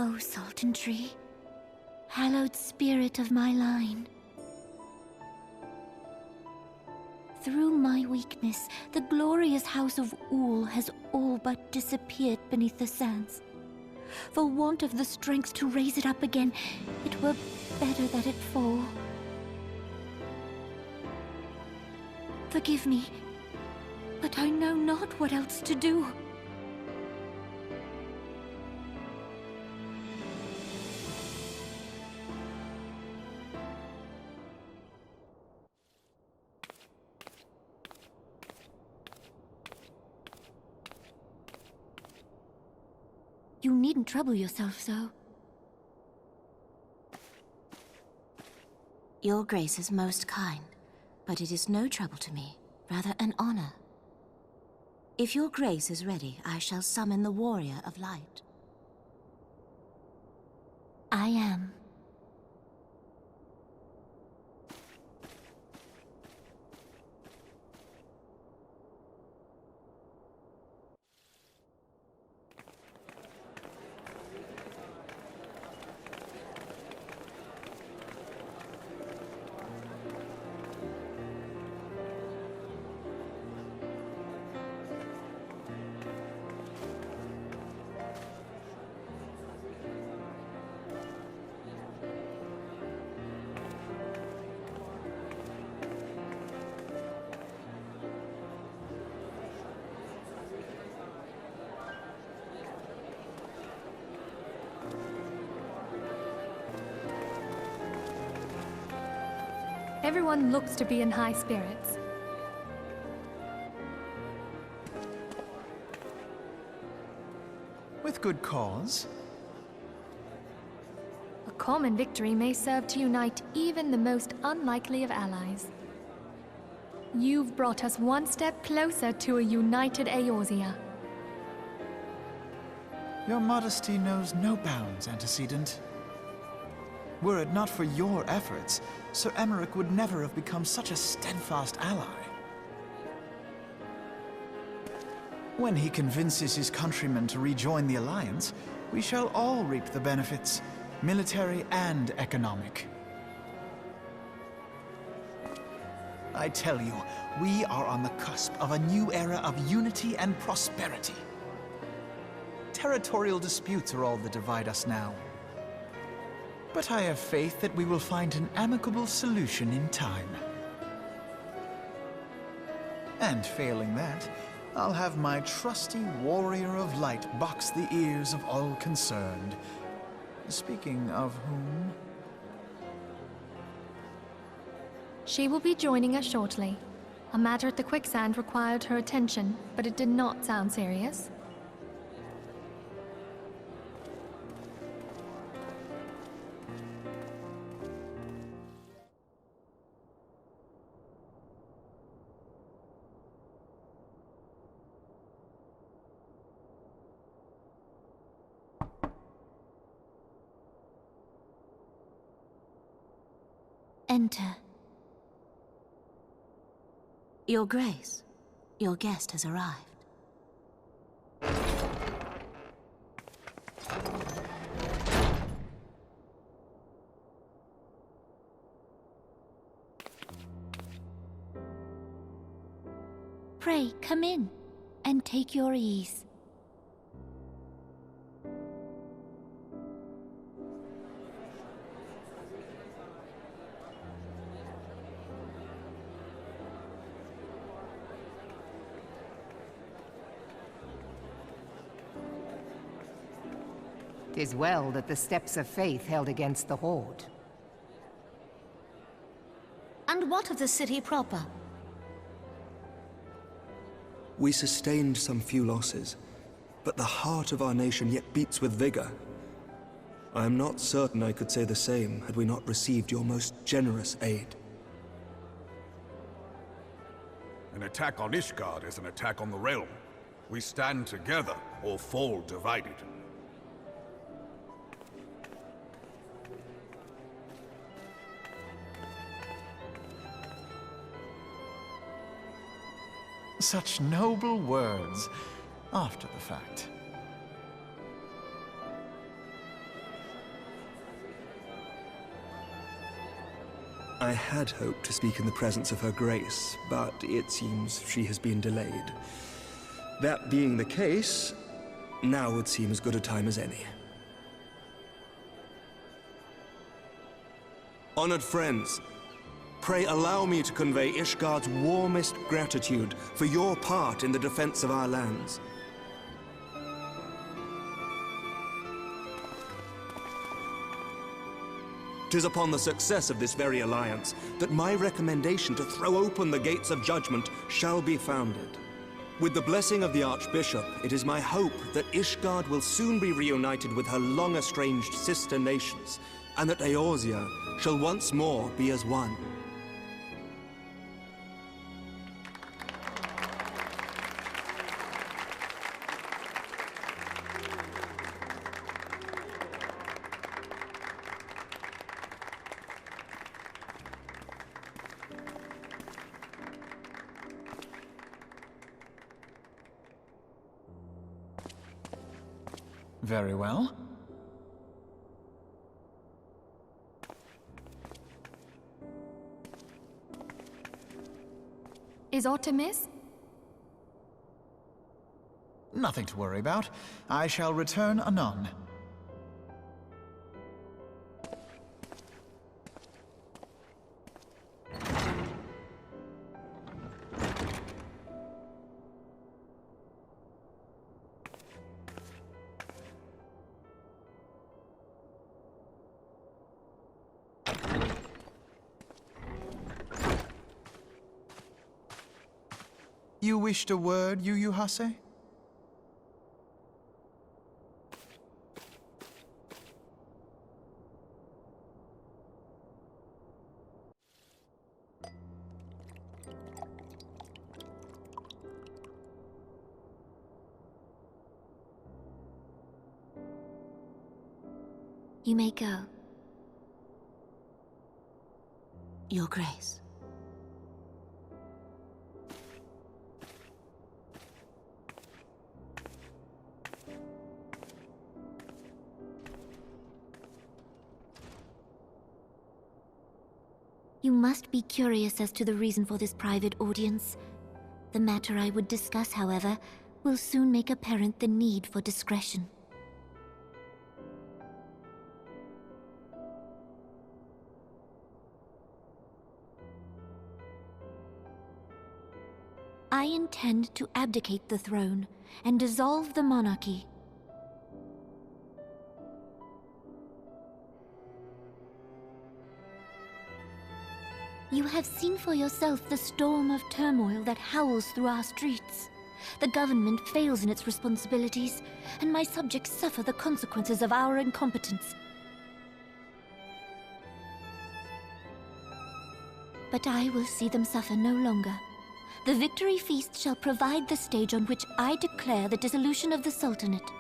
O Sultan Tree, hallowed spirit of my line. Through my weakness, the glorious house of Ul has all but disappeared beneath the sands. For want of the strength to raise it up again, it were better that it fall. Forgive me, but I know not what else to do. You needn't trouble yourself so. Your Grace is most kind, but it is no trouble to me, rather an honor. If your Grace is ready, I shall summon the Warrior of Light. I am. Everyone looks to be in high spirits. With good cause. A common victory may serve to unite even the most unlikely of allies. You've brought us one step closer to a united Eorzea. Your modesty knows no bounds, Antecedent. Were it not for your efforts, Sir Emmerich would never have become such a steadfast ally. When he convinces his countrymen to rejoin the Alliance, we shall all reap the benefits, military and economic. I tell you, we are on the cusp of a new era of unity and prosperity. Territorial disputes are all that divide us now. But I have faith that we will find an amicable solution in time. And failing that, I'll have my trusty Warrior of Light box the ears of all concerned. Speaking of whom... She will be joining us shortly. A matter at the quicksand required her attention, but it did not sound serious. Enter. Your Grace, your guest has arrived. Pray, come in, and take your ease. "'Tis well that the steps of faith held against the Horde." And what of the city proper? We sustained some few losses, but the heart of our nation yet beats with vigor. I am not certain I could say the same had we not received your most generous aid. An attack on Ishgard is an attack on the realm. We stand together or fall divided. Such noble words, after the fact. I had hoped to speak in the presence of Her Grace, but it seems she has been delayed. That being the case, now would seem as good a time as any. Honored friends, pray allow me to convey Ishgard's warmest gratitude for your part in the defense of our lands. 'Tis upon the success of this very alliance that my recommendation to throw open the gates of judgment shall be founded. With the blessing of the Archbishop, it is my hope that Ishgard will soon be reunited with her long-estranged sister nations, and that Eorzea shall once more be as one. Very well. Is aught amiss? Nothing to worry about. I shall return anon. You wished a word, Yu Hase? You may go. Your Grace. You must be curious as to the reason for this private audience. The matter I would discuss, however, will soon make apparent the need for discretion. I intend to abdicate the throne and dissolve the monarchy. You have seen for yourself the storm of turmoil that howls through our streets. The government fails in its responsibilities, and my subjects suffer the consequences of our incompetence. But I will see them suffer no longer. The victory feast shall provide the stage on which I declare the dissolution of the Sultanate.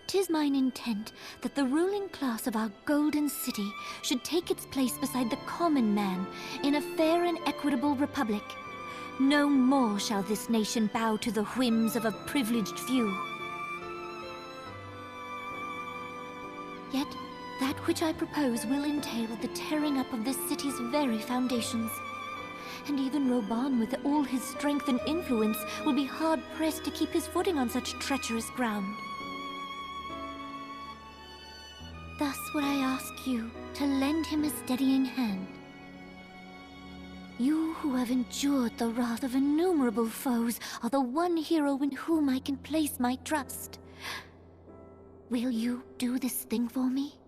'Tis mine intent that the ruling class of our golden city should take its place beside the common man in a fair and equitable republic. No more shall this nation bow to the whims of a privileged few. Yet, that which I propose will entail the tearing up of this city's very foundations. And even Reborn, with all his strength and influence, will be hard-pressed to keep his footing on such treacherous ground. Thus would I ask you to lend him a steadying hand. You who have endured the wrath of innumerable foes are the one hero in whom I can place my trust. Will you do this thing for me?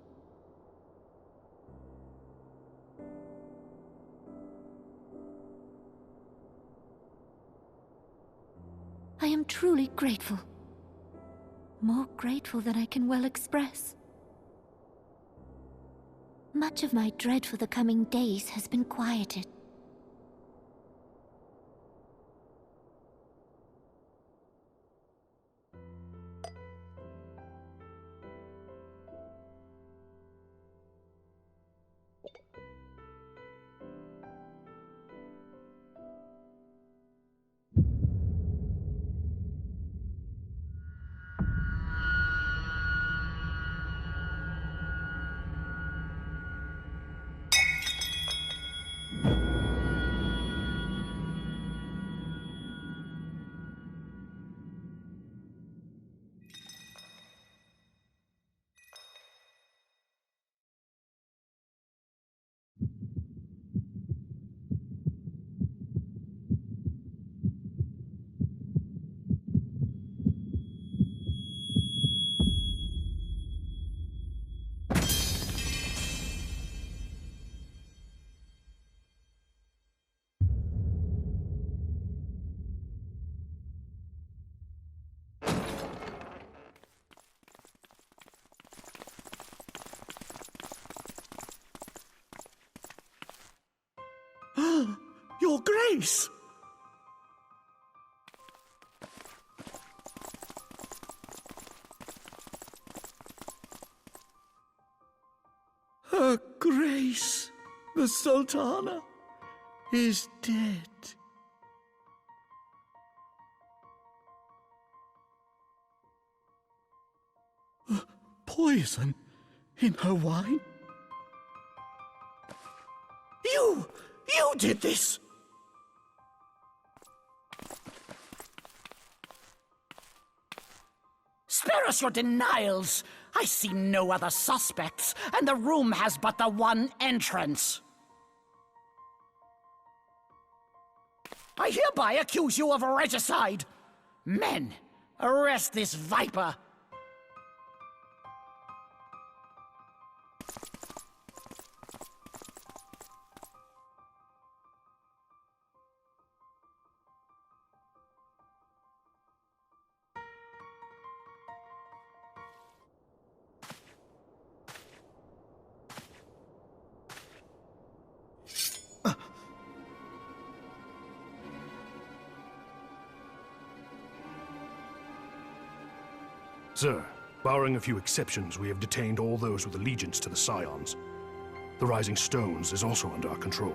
I am truly grateful. More grateful than I can well express. Much of my dread for the coming days has been quieted. Your Grace! Her Grace, the Sultana, is dead. Poison in her wine? You did this! Spare us your denials! I see no other suspects, and the room has but the one entrance. I hereby accuse you of regicide! Men, arrest this viper! Sir, barring a few exceptions, we have detained all those with allegiance to the Scions. The Rising Stones is also under our control.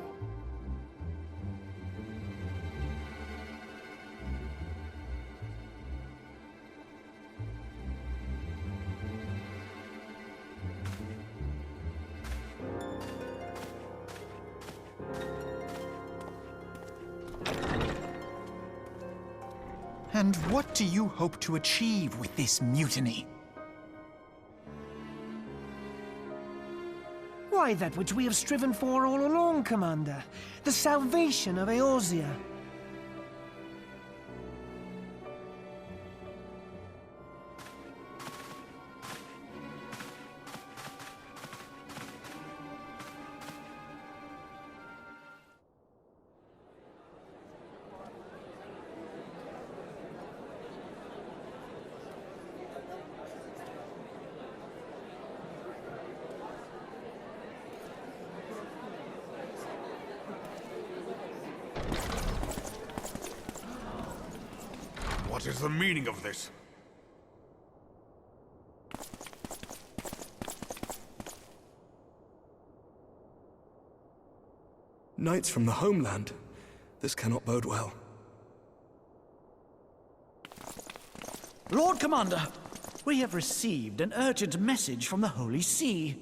And what do you hope to achieve with this mutiny? Why, that which we have striven for all along, Commander. The salvation of Eorzea. What is the meaning of this? Knights from the homeland. This cannot bode well. Lord Commander, we have received an urgent message from the Holy See.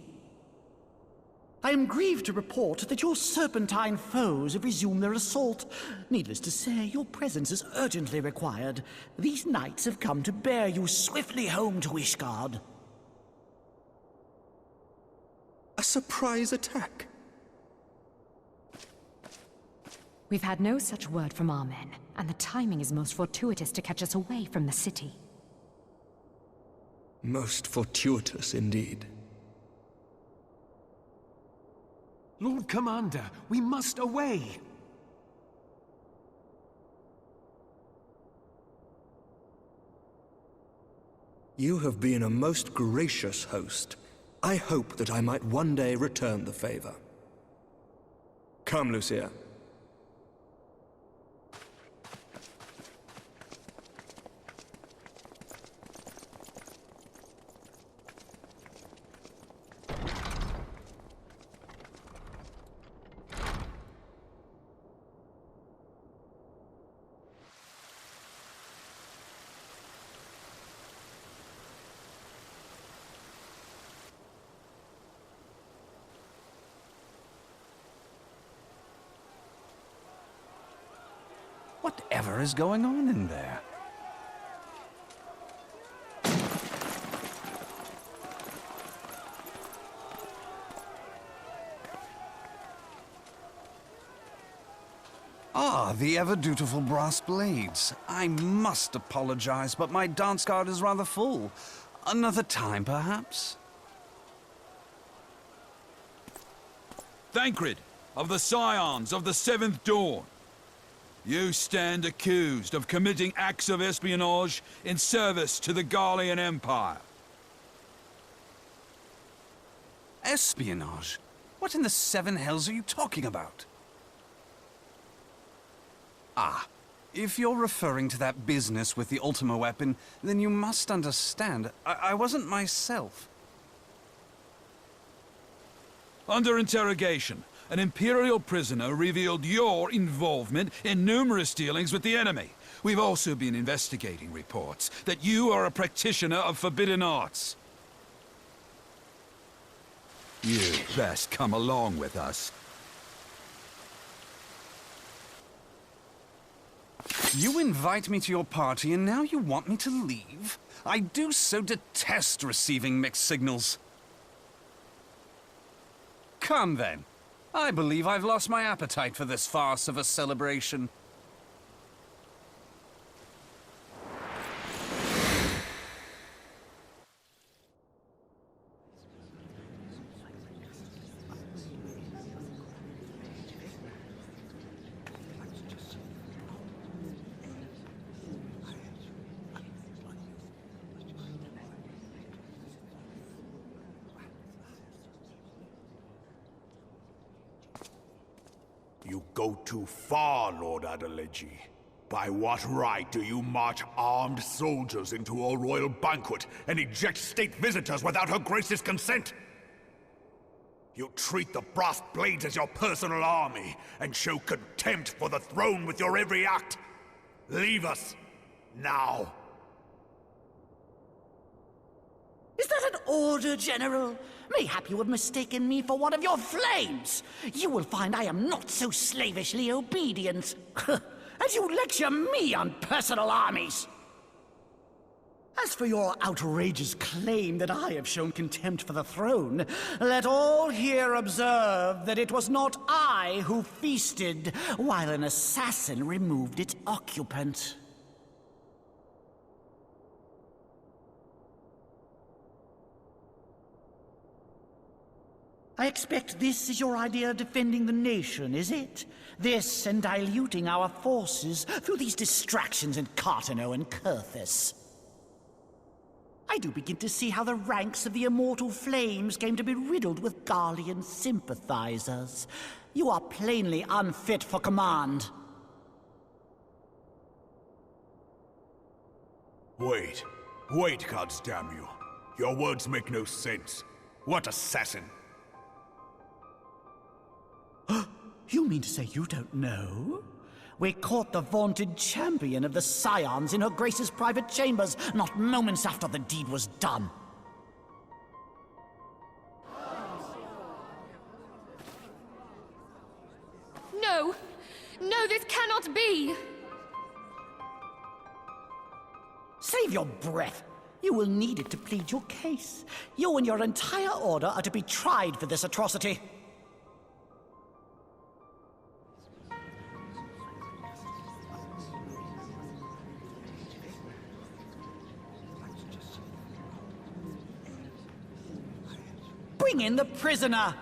I am grieved to report that your serpentine foes have resumed their assault. Needless to say, your presence is urgently required. These knights have come to bear you swiftly home to Ishgard. A surprise attack? We've had no such word from our men, and the timing is most fortuitous to catch us away from the city. Most fortuitous indeed. Lord Commander, we must away! You have been a most gracious host. I hope that I might one day return the favor. Come, Lucia. Whatever is going on in there? Ah, the ever-dutiful brass blades. I must apologize, but my dance card is rather full. Another time, perhaps? Thancred, of the Scions of the Seventh Dawn. You stand accused of committing acts of espionage in service to the Garlean Empire. Espionage? What in the seven hells are you talking about? Ah, if you're referring to that business with the Ultima weapon, then you must understand, I wasn't myself. Under interrogation, an Imperial prisoner revealed your involvement in numerous dealings with the enemy. We've also been investigating reports that you are a practitioner of forbidden arts. You'd best come along with us. You invite me to your party and now you want me to leave? I do so detest receiving mixed signals. Come then. I believe I've lost my appetite for this farce of a celebration. You go too far, Lord Adeleji. By what right do you march armed soldiers into a royal banquet and eject state visitors without her grace's consent? You treat the brass blades as your personal army and show contempt for the throne with your every act. Leave us, now. Is that an order, General? Mayhap you have mistaken me for one of your flames. You will find I am not so slavishly obedient. As you lecture me on personal armies. As for your outrageous claim that I have shown contempt for the throne, let all here observe that it was not I who feasted while an assassin removed its occupant. I expect this is your idea of defending the nation, is it? This and diluting our forces through these distractions in Cartano and Kurthis. I do begin to see how the ranks of the Immortal Flames came to be riddled with Garlean sympathizers. You are plainly unfit for command. Wait, goddamn you. Your words make no sense. What assassin? You mean to say you don't know? We caught the vaunted champion of the Scions in her Grace's private chambers, not moments after the deed was done. No! No, this cannot be! Save your breath. You will need it to plead your case. You and your entire order are to be tried for this atrocity. Bring in the prisoner!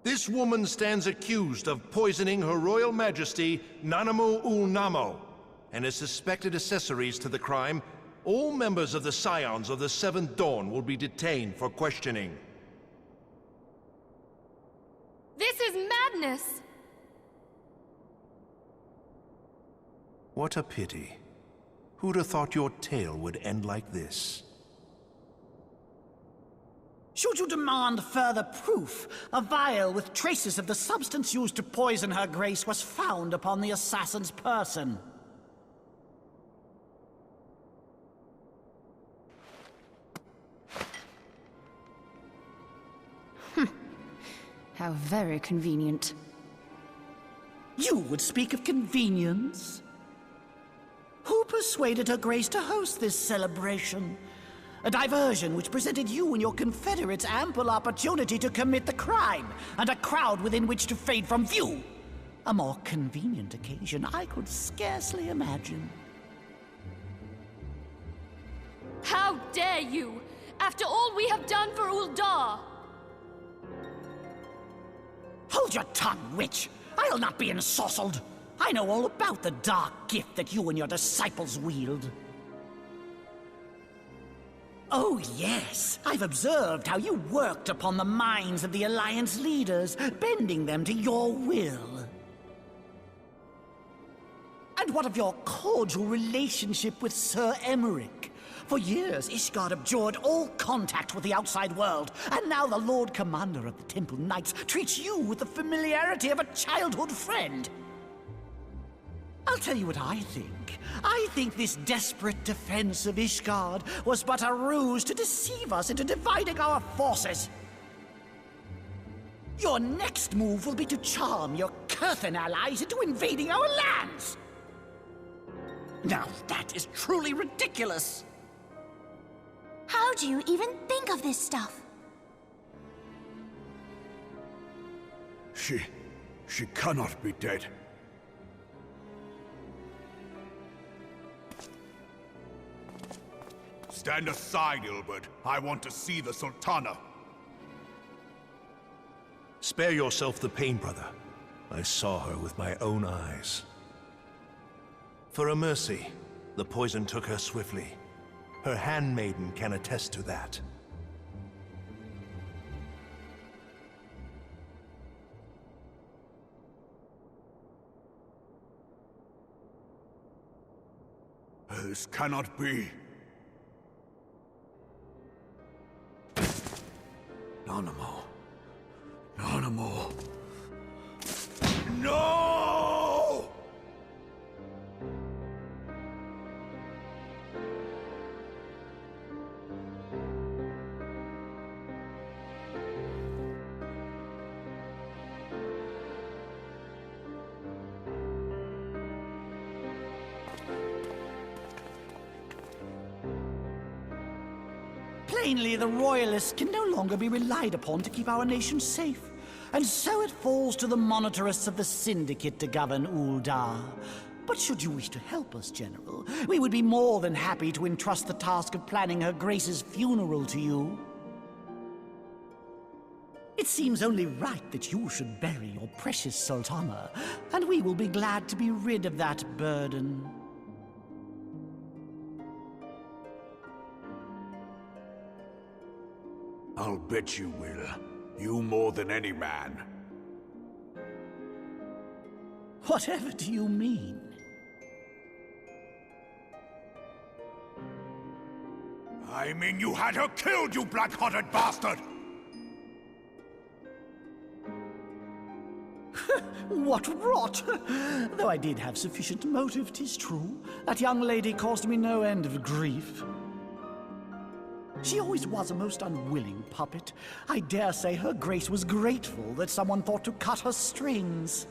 This woman stands accused of poisoning Her Royal Majesty Nanamu ul Namo and is suspected accessories to the crime. All members of the Scions of the Seventh Dawn will be detained for questioning. This is madness! What a pity. Who'd have thought your tale would end like this? Should you demand further proof, a vial with traces of the substance used to poison Her Grace was found upon the assassin's person. How very convenient. You would speak of convenience? Who persuaded Her Grace to host this celebration? A diversion which presented you and your Confederates ample opportunity to commit the crime, and a crowd within which to fade from view. A more convenient occasion I could scarcely imagine. How dare you! After all we have done for Uldar! Hold your tongue, witch! I'll not be ensorcelled. I know all about the dark gift that you and your disciples wield. Oh, yes. I've observed how you worked upon the minds of the Alliance leaders, bending them to your will. And what of your cordial relationship with Sir Emmerich? For years, Ishgard abjured all contact with the outside world, and now the Lord Commander of the Temple Knights treats you with the familiarity of a childhood friend. I'll tell you what I think. I think this desperate defense of Ishgard was but a ruse to deceive us into dividing our forces. Your next move will be to charm your Kurthan allies into invading our lands. Now that is truly ridiculous. How do you even think of this stuff? She cannot be dead. Stand aside, Ilbert. I want to see the Sultana. Spare yourself the pain, brother. I saw her with my own eyes. For a mercy, the poison took her swiftly. Her handmaiden can attest to that. This cannot be. Nanamo. Nanamo. No! Plainly, the Royalists can no longer be relied upon to keep our nation safe. And so it falls to the monitorists of the Syndicate to govern Uldar. But should you wish to help us, General, we would be more than happy to entrust the task of planning Her Grace's funeral to you. It seems only right that you should bury your precious Sultana, and we will be glad to be rid of that burden. I'll bet you will. You more than any man. Whatever do you mean? I mean you had her killed, you black-hearted bastard! What rot! Though I did have sufficient motive, 'tis true. That young lady caused me no end of grief. She always was a most unwilling puppet. I dare say Her Grace was grateful that someone thought to cut her strings.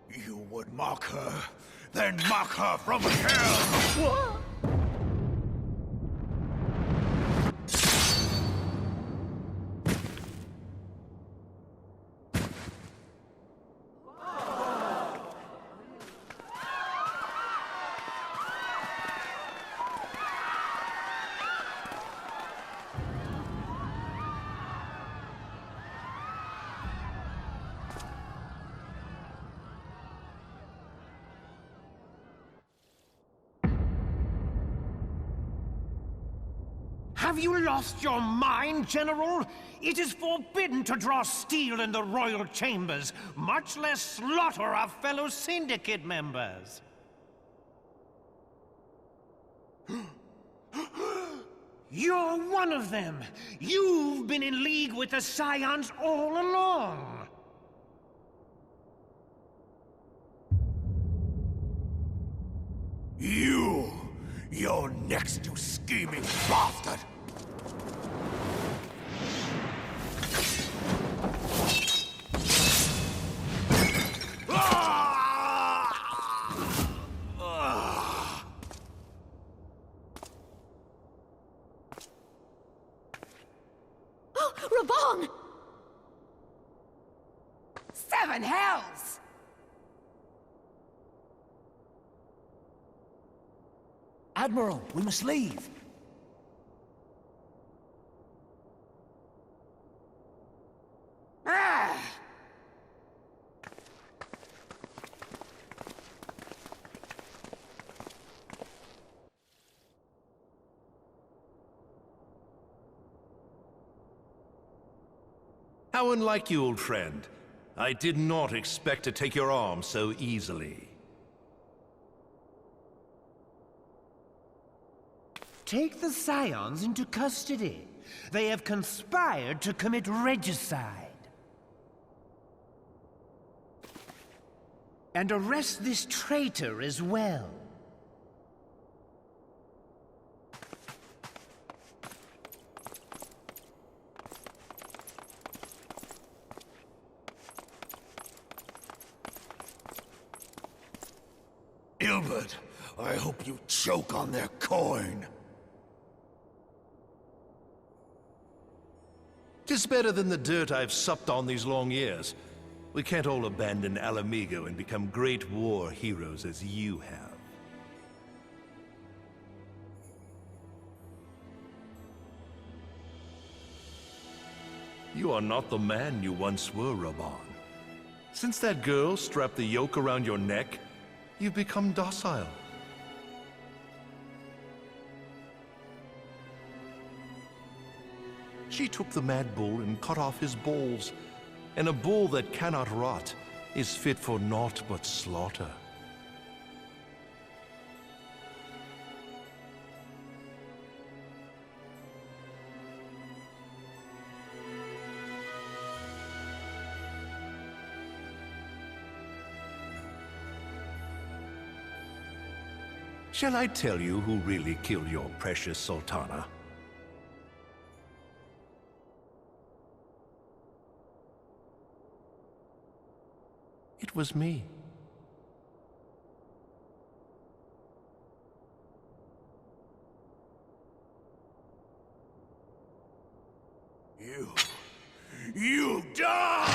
You would mock her, then mock her from hell! What? Have you lost your mind, General? It is forbidden to draw steel in the royal chambers, much less slaughter our fellow Syndicate members. You're one of them! You've been in league with the Scions all along! You're next, you scheming bastard! Oh, Reborn! 7 hells! Admiral, we must leave. How unlike you, old friend. I did not expect to take your arm so easily. Take the Scions into custody. They have conspired to commit regicide. And arrest this traitor as well. Ilbert, I hope you choke on their coin. 'Tis better than the dirt I've supped on these long years. We can't all abandon Alamigo and become great war heroes as you have. You are not the man you once were, Reborn. Since that girl strapped the yoke around your neck, you've become docile. She took the mad bull and cut off his balls, and a bull that cannot rot is fit for naught but slaughter. Shall I tell you who really killed your precious Sultana? It was me. You die!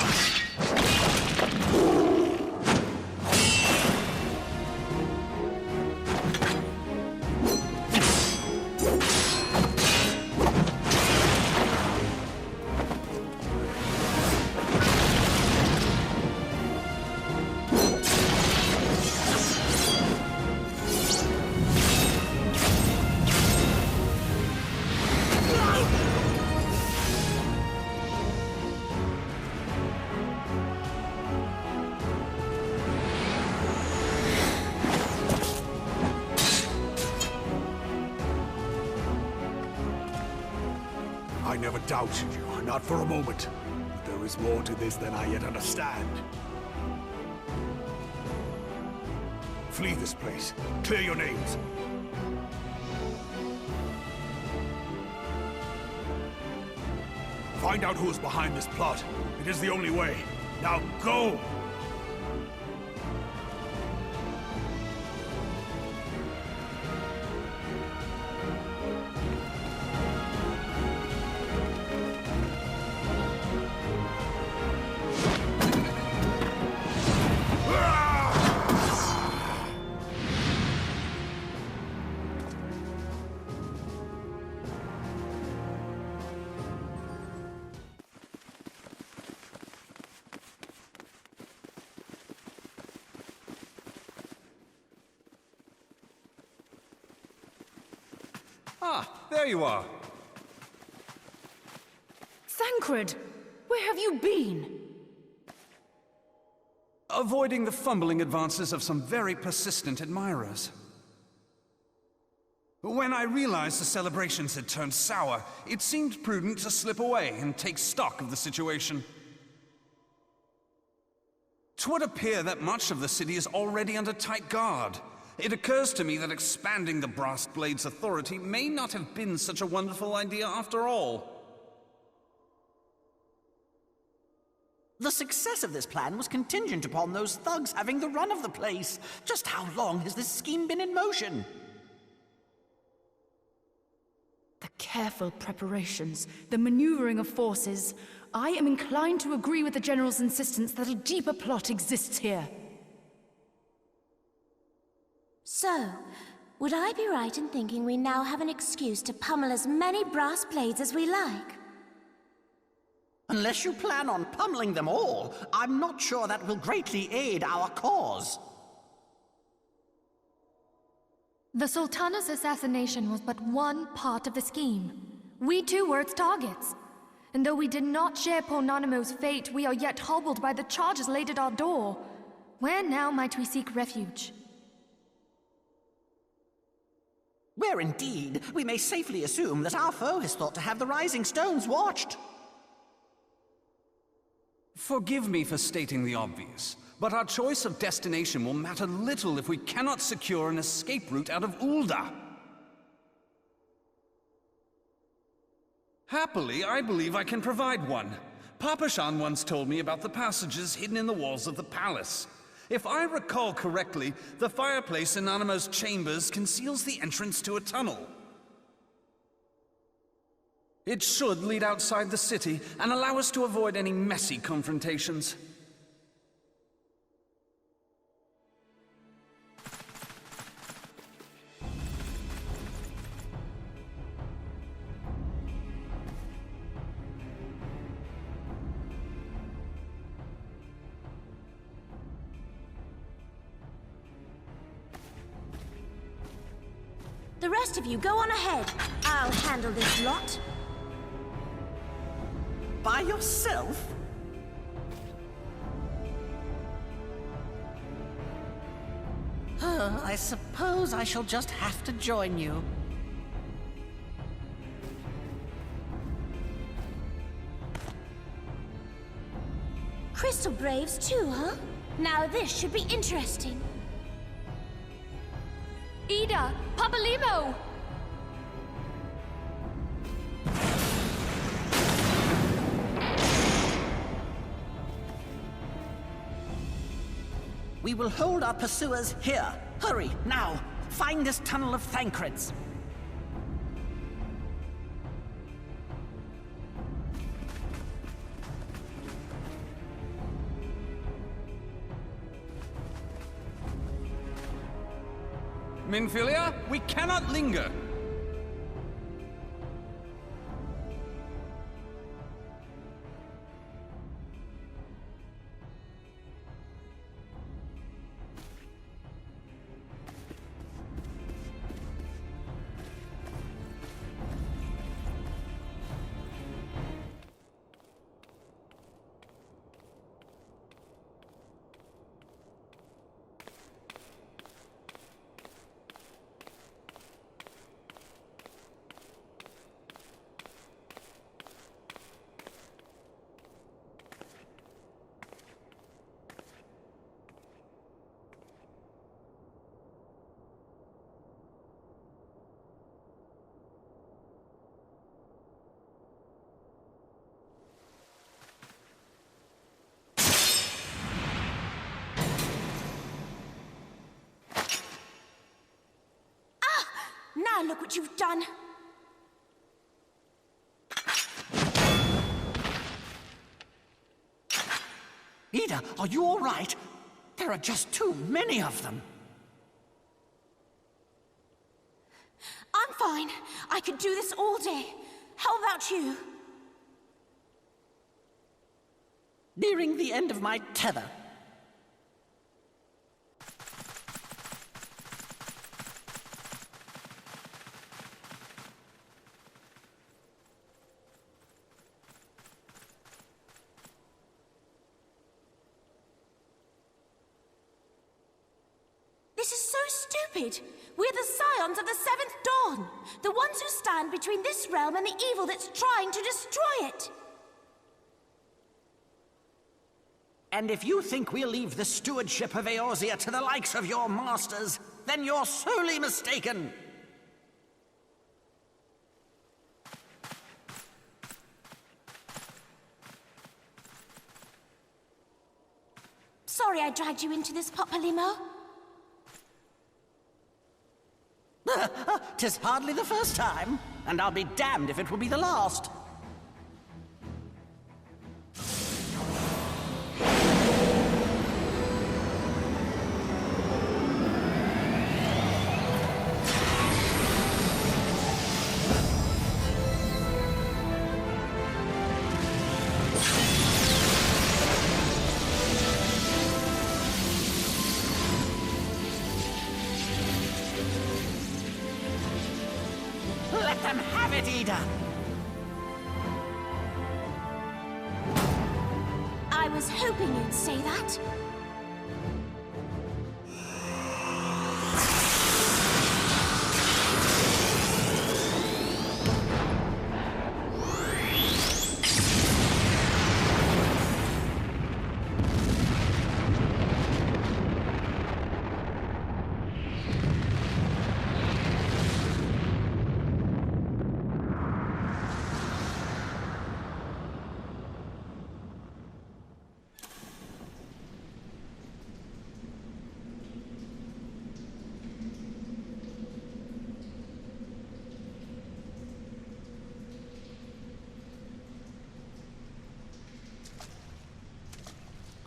I never doubted you, not for a moment. But there is more to this than I yet understand. Flee this place. Clear your names. Find out who is behind this plot. It is the only way. Now go! Ah, there you are. Thancred, where have you been? Avoiding the fumbling advances of some very persistent admirers. When I realized the celebrations had turned sour, it seemed prudent to slip away and take stock of the situation. 'Twould appear that much of the city is already under tight guard. It occurs to me that expanding the Brass Blade's authority may not have been such a wonderful idea after all. The success of this plan was contingent upon those thugs having the run of the place. Just how long has this scheme been in motion? The careful preparations, the maneuvering of forces. I am inclined to agree with the General's insistence that a deeper plot exists here. So, would I be right in thinking we now have an excuse to pummel as many brass blades as we like? Unless you plan on pummeling them all, I'm not sure that will greatly aid our cause. The Sultana's assassination was but one part of the scheme. We too were its targets. And though we did not share poor Nanamo's fate, we are yet hobbled by the charges laid at our door. Where now might we seek refuge? Where indeed, we may safely assume that our foe has thought to have the Rising Stones watched. Forgive me for stating the obvious, but our choice of destination will matter little if we cannot secure an escape route out of Ul'dah. Happily, I believe I can provide one. Papa Shan once told me about the passages hidden in the walls of the palace. If I recall correctly, the fireplace in Nanamo's chambers conceals the entrance to a tunnel. It should lead outside the city and allow us to avoid any messy confrontations. The rest of you, go on ahead. I'll handle this lot. By yourself? I suppose I shall just have to join you. Crystal Braves too, huh? Now this should be interesting. Ida! Papalimo! We will hold our pursuers here. Hurry, now! Find this tunnel of Thancreds. Minfilia, we cannot linger. Now look what you've done. Ida, are you all right? There are just too many of them. I'm fine. I could do this all day. How about you? Nearing the end of my tether. This is so stupid. We're the Scions of the Seventh Dawn. The ones who stand between this realm and the evil that's trying to destroy it. And if you think we'll leave the stewardship of Eorzea to the likes of your masters, then you're sorely mistaken. Sorry I dragged you into this, Papalimo. 'Tis hardly the first time, and I'll be damned if it will be the last. Let them have it, Ida! was hoping you'd say that.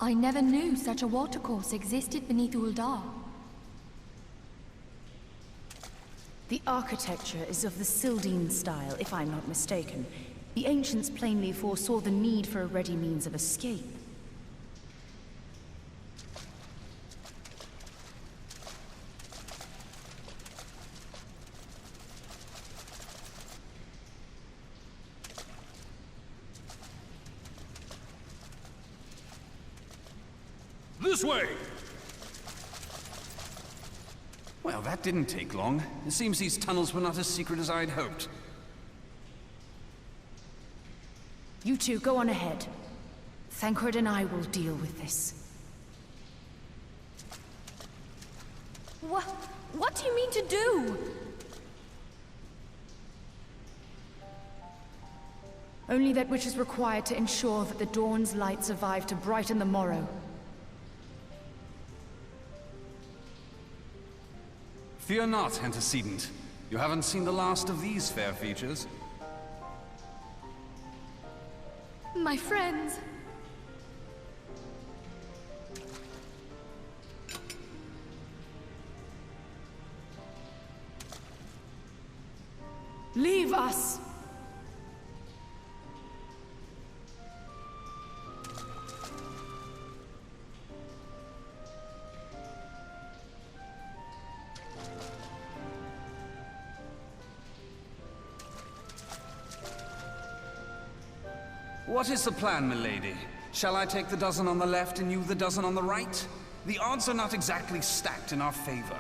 I never knew such a watercourse existed beneath Uldar. The architecture is of the Sildine style, if I'm not mistaken. The ancients plainly foresaw the need for a ready means of escape. This way! Well, that didn't take long. It seems these tunnels were not as secret as I'd hoped. You two, go on ahead. Thancred and I will deal with this. What do you mean to do? Only that which is required to ensure that the dawn's light survive to brighten the morrow. Fear not, antecedent. You haven't seen the last of these fair features. My friends. Leave us! What is the plan, milady? Shall I take the dozen on the left and you the dozen on the right? The odds are not exactly stacked in our favor.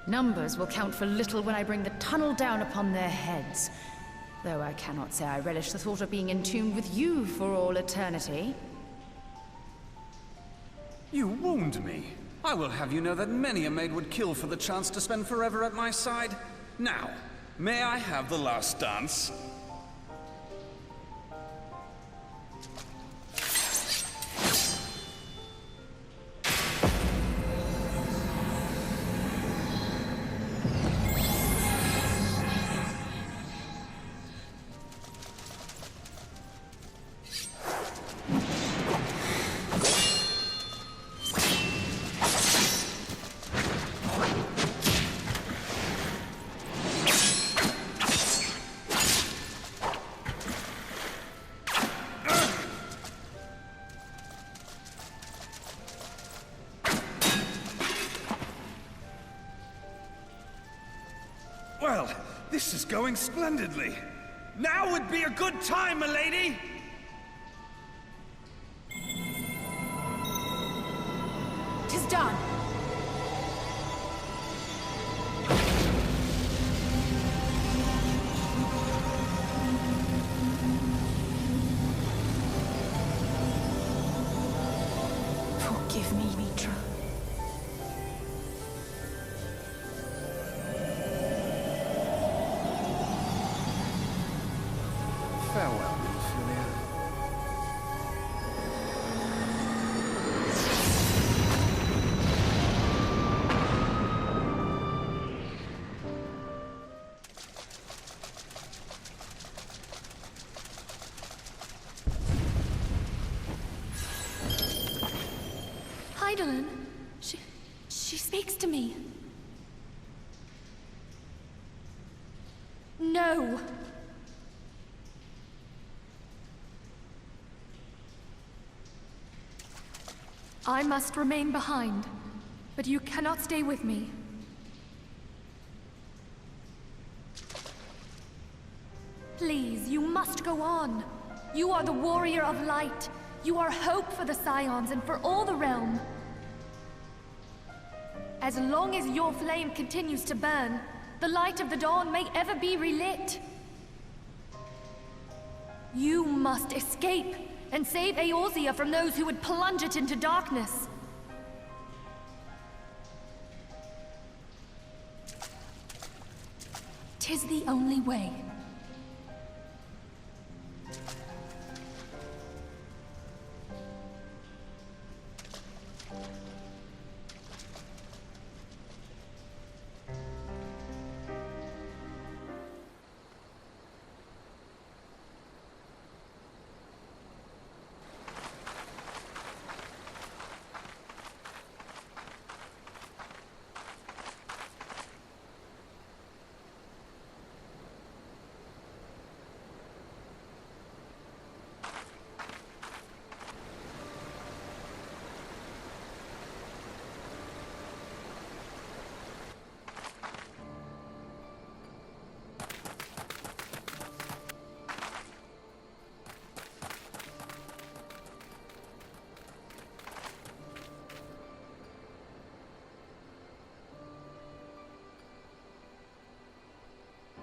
Numbers will count for little when I bring the tunnel down upon their heads. Though I cannot say I relish the thought of being entombed with you for all eternity. You wound me. I will have you know that many a maid would kill for the chance to spend forever at my side. Now, may I have the last dance? Well, this is going splendidly. Now would be a good time, milady! "'Tis done! Forgive me, Mitra. Farewell, Ophelia. Hydaelyn, she speaks to me. No! I must remain behind, but you cannot stay with me. Please, you must go on. You are the warrior of light. You are hope for the Scions and for all the realm. As long as your flame continues to burn, the light of the dawn may ever be relit. You must escape and save Eorzea from those who would plunge it into darkness. "'Tis the only way.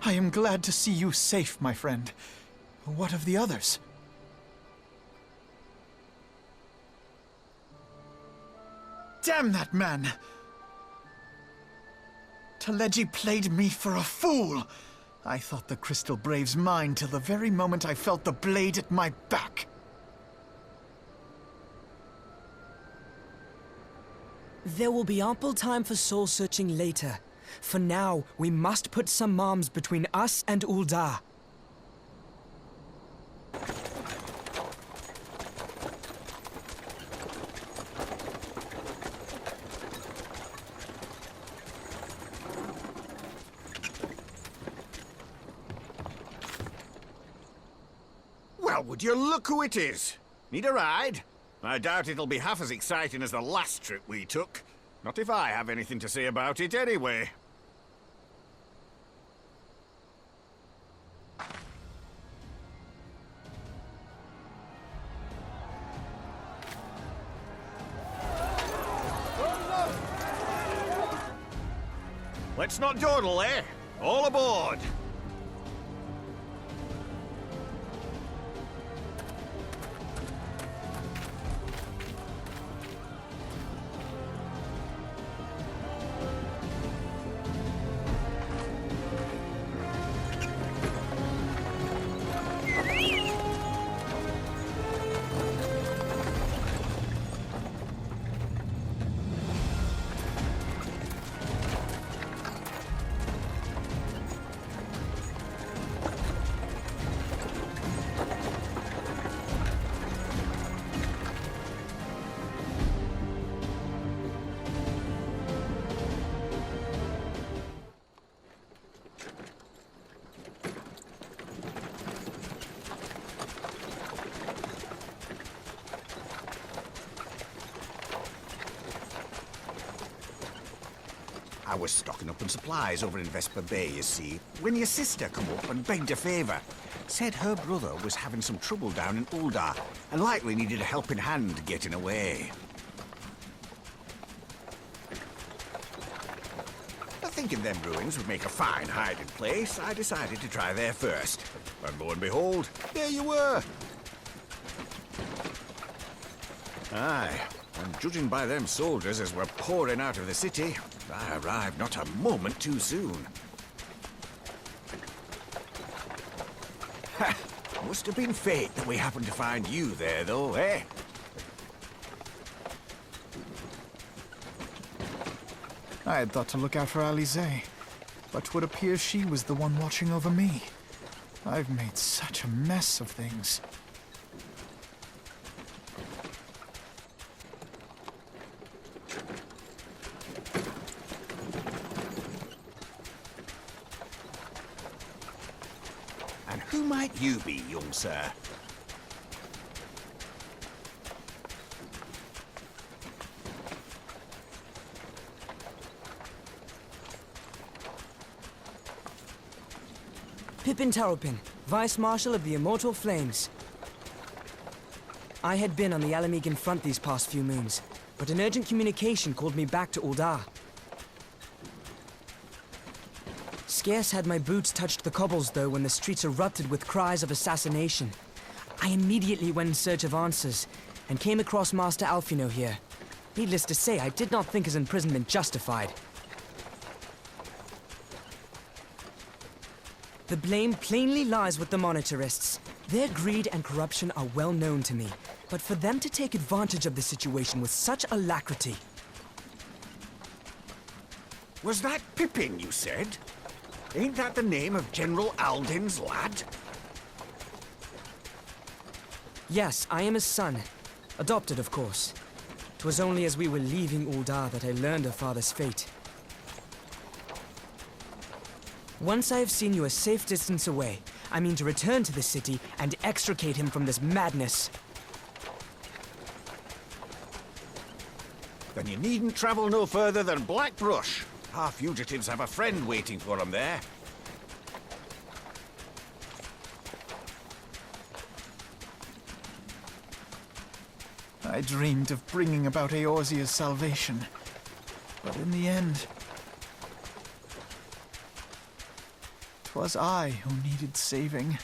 I am glad to see you safe, my friend. What of the others? Damn that man! Teleji played me for a fool! I thought the Crystal Brave's mine till the very moment I felt the blade at my back. There will be ample time for soul-searching later. For now, we must put some arms between us and Ul'dah. Well, would you look who it is? Need a ride? I doubt it'll be half as exciting as the last trip we took. Not if I have anything to say about it anyway. Let's not dawdle, eh? All aboard! I was stocking up on supplies over in Vesper Bay, you see, when your sister come up and begged a favour. Said her brother was having some trouble down in Ul'dah, and likely needed a helping hand getting away. Thinking them ruins would make a fine hiding place, I decided to try there first. And lo and behold, there you were! Aye, and judging by them soldiers as were pouring out of the city, I arrived not a moment too soon. Ha! Must have been fate that we happened to find you there, though, eh? I had thought to look out for Alize, but 'twould appear she was the one watching over me. I've made such a mess of things. And who might you be, young sir? Pippin Taropin, Vice Marshal of the Immortal Flames. I had been on the Alamegan front these past few moons, but an urgent communication called me back to Uldar. Scarce had my boots touched the cobbles, though, when the streets erupted with cries of assassination. I immediately went in search of answers, and came across Master Alfino here. Needless to say, I did not think his imprisonment justified. The blame plainly lies with the Monetarists. Their greed and corruption are well known to me, but for them to take advantage of the situation with such alacrity... Was that Pippin, you said? Ain't that the name of General Alden's lad? Yes, I am his son. Adopted, of course. 'Twas only as we were leaving Uldar that I learned of father's fate. Once I have seen you a safe distance away, I mean to return to the city and extricate him from this madness. Then you needn't travel no further than Blackbrush. Our fugitives have a friend waiting for them there. I dreamed of bringing about Eorzea's salvation, but in the end, 'twas I who needed saving.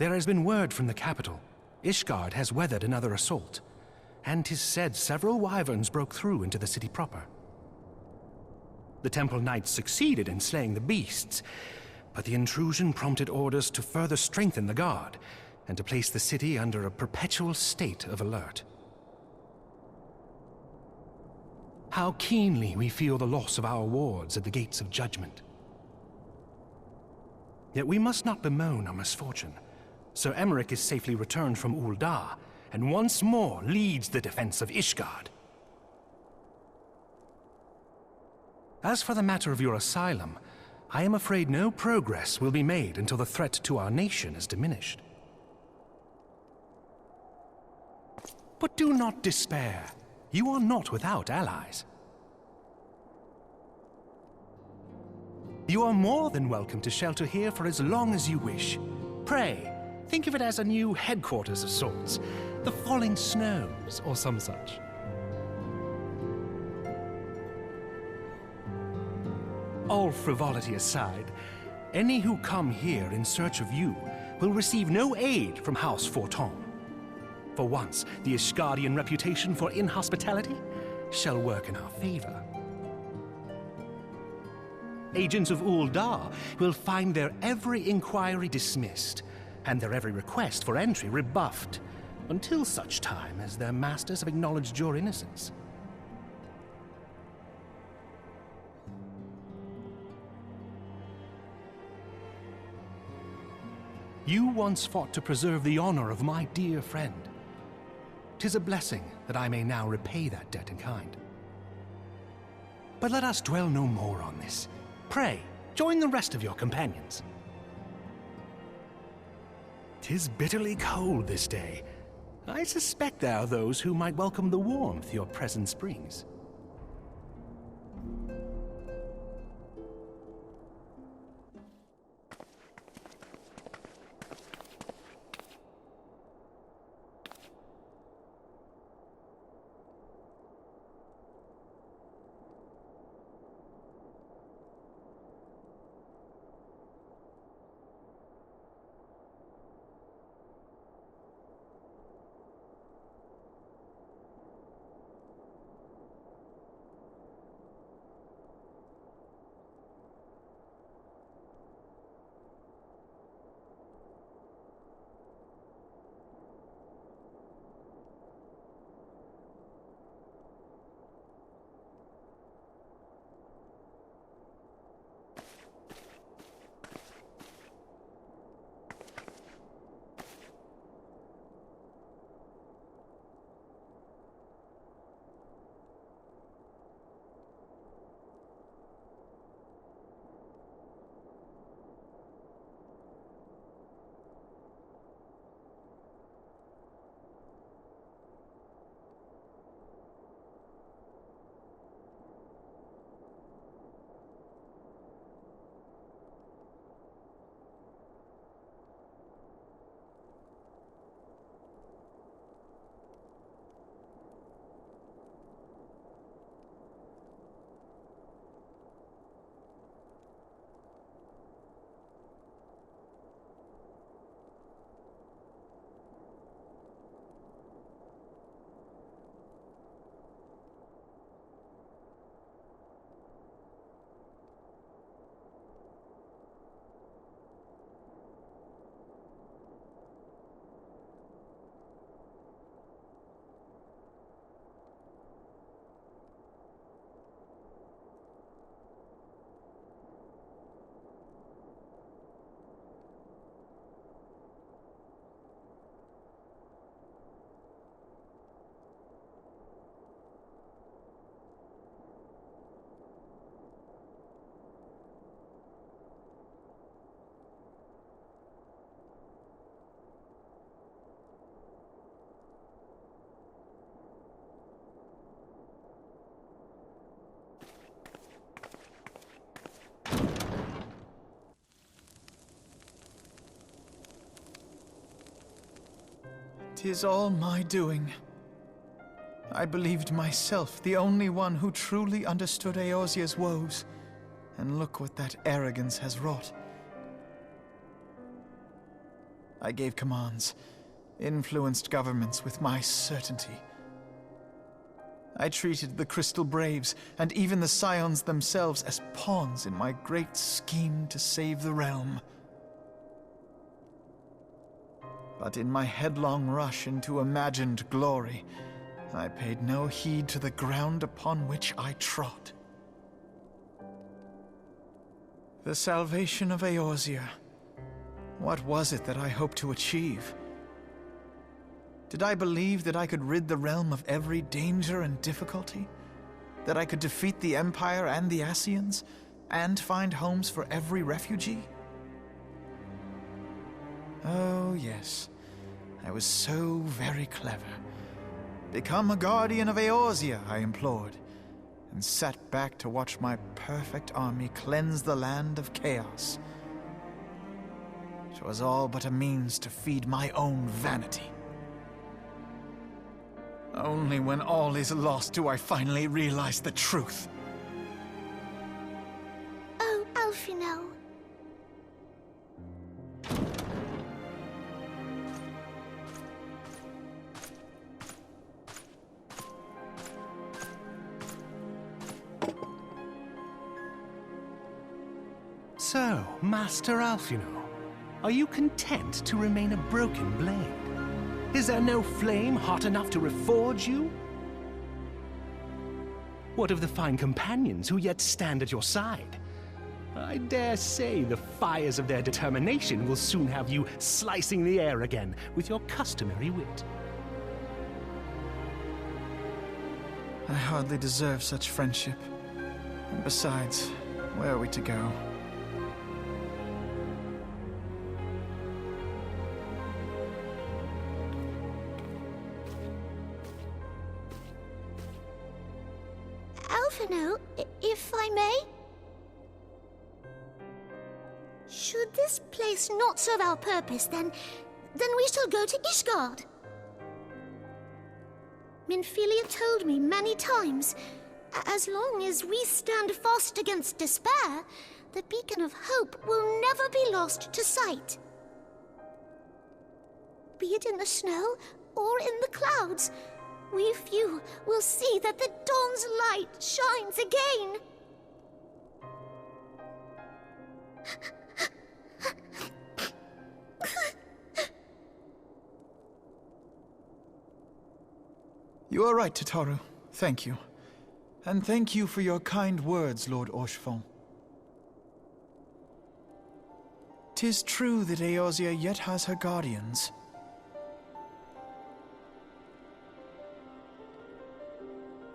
There has been word from the capital. Ishgard has weathered another assault, and 'tis said several wyverns broke through into the city proper. The Temple Knights succeeded in slaying the beasts, but the intrusion prompted orders to further strengthen the guard, and to place the city under a perpetual state of alert. How keenly we feel the loss of our wards at the gates of judgment. Yet we must not bemoan our misfortune. Sir Emmerich is safely returned from Uldar, and once more leads the defense of Ishgard. As for the matter of your asylum, I am afraid no progress will be made until the threat to our nation is diminished. But do not despair. You are not without allies. You are more than welcome to shelter here for as long as you wish. Pray, think of it as a new headquarters of sorts. The falling snows, or some such. All frivolity aside, any who come here in search of you will receive no aid from House Forton. For once, the Ishgardian reputation for inhospitality shall work in our favor. Agents of Uldar will find their every inquiry dismissed, and their every request for entry rebuffed, until such time as their masters have acknowledged your innocence. You once fought to preserve the honor of my dear friend. 'Tis a blessing that I may now repay that debt in kind. But let us dwell no more on this. Pray, join the rest of your companions. 'Tis bitterly cold this day. I suspect there are those who might welcome the warmth your presence brings. "'Tis all my doing. I believed myself the only one who truly understood Eorzea's woes, and look what that arrogance has wrought. I gave commands, influenced governments with my certainty. I treated the Crystal Braves, and even the Scions themselves, as pawns in my great scheme to save the realm. But in my headlong rush into imagined glory, I paid no heed to the ground upon which I trod. The salvation of Eorzea. What was it that I hoped to achieve? Did I believe that I could rid the realm of every danger and difficulty? That I could defeat the Empire and the Ascians, and find homes for every refugee? Oh, yes. I was so very clever. Become a guardian of Eorzea, I implored. and sat back to watch my perfect army cleanse the land of chaos. It was all but a means to feed my own vanity. Only when all is lost do I finally realize the truth. Oh, Alphino. So, Master Alphino, are you content to remain a broken blade? Is there no flame hot enough to reforge you? What of the fine companions who yet stand at your side? I dare say the fires of their determination will soon have you slicing the air again with your customary wit. I hardly deserve such friendship. And besides, where are we to go? Alphino, if I may? Should this place not serve our purpose, then we shall go to Ishgard. Minfilia told me many times, as long as we stand fast against despair, the beacon of hope will never be lost to sight. Be it in the snow or in the clouds, we few will see that the dawn's light shines again. You are right, Tataru. Thank you. And thank you for your kind words, Lord Orchefon. 'Tis true that Eorzea yet has her guardians.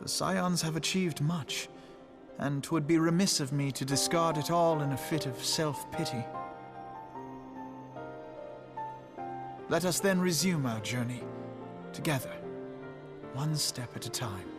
The Scions have achieved much, and 'twould be remiss of me to discard it all in a fit of self-pity. Let us then resume our journey, together, one step at a time.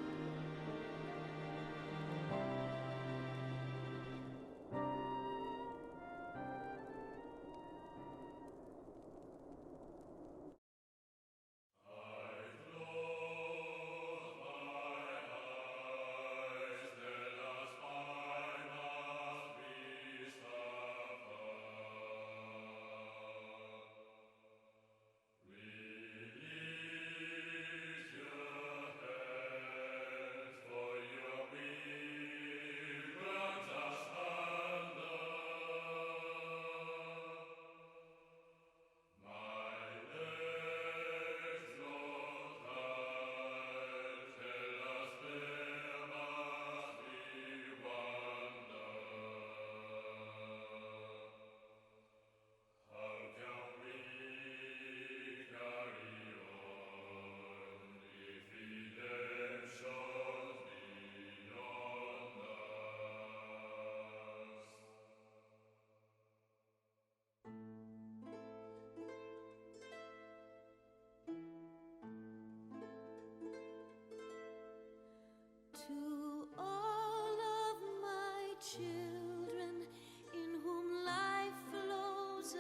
To all of my children, in whom life flows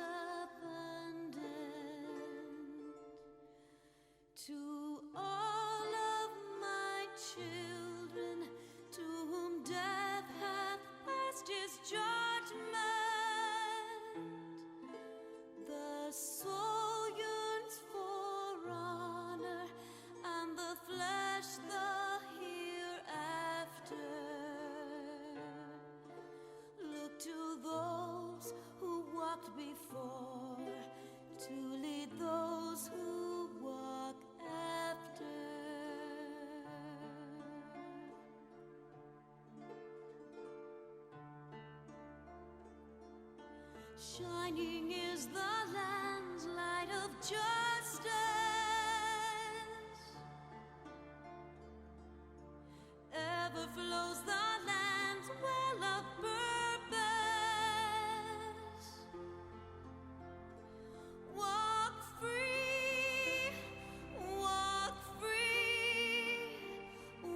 abundant, to all of my children, to whom death hath passed his judgment, the soul yearns for honor, and the flesh the hereafter. Look to those who walked before, to lead those who walk after. Shining is the land's light of justice. Ever flows the land's well of purpose. Walk free, walk free,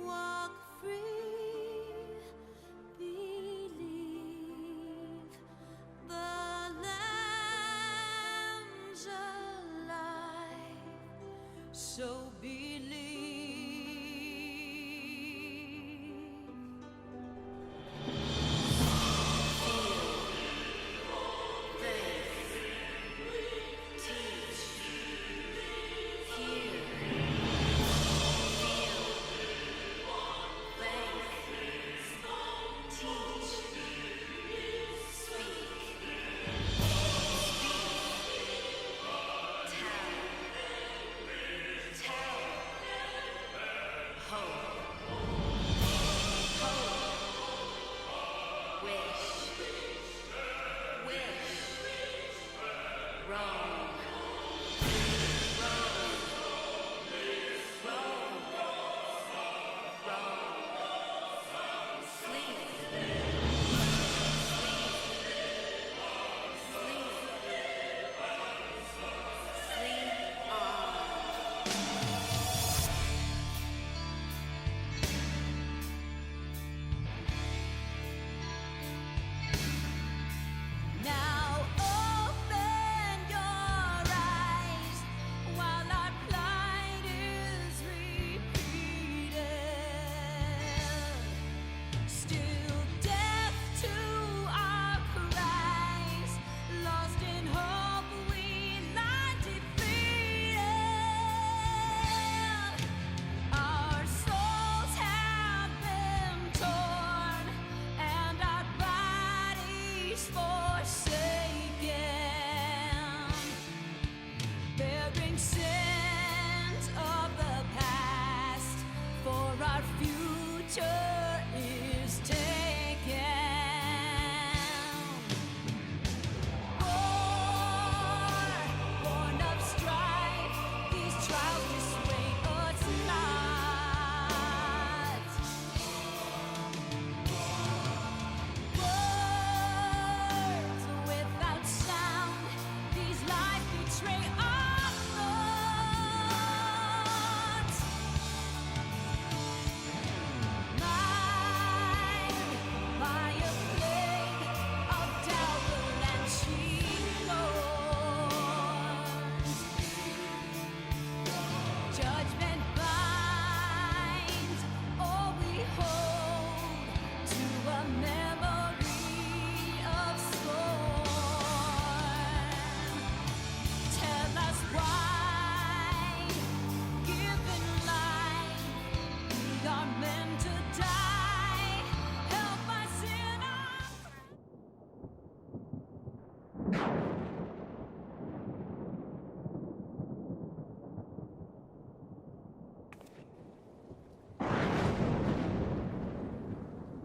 walk free. so believe.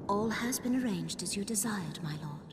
All has been arranged as you desired, my lord.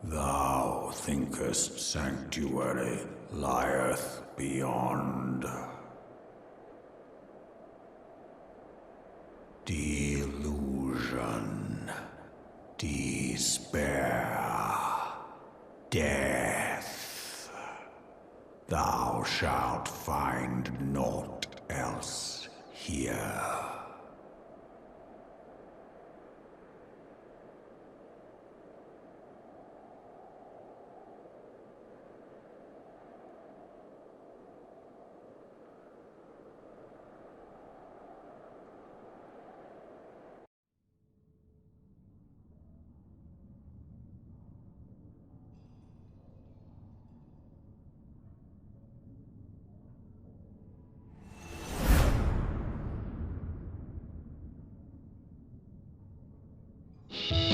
Thou thinkest sanctuary lieth beyond. Delusion, despair, death. Thou shalt find naught else here. You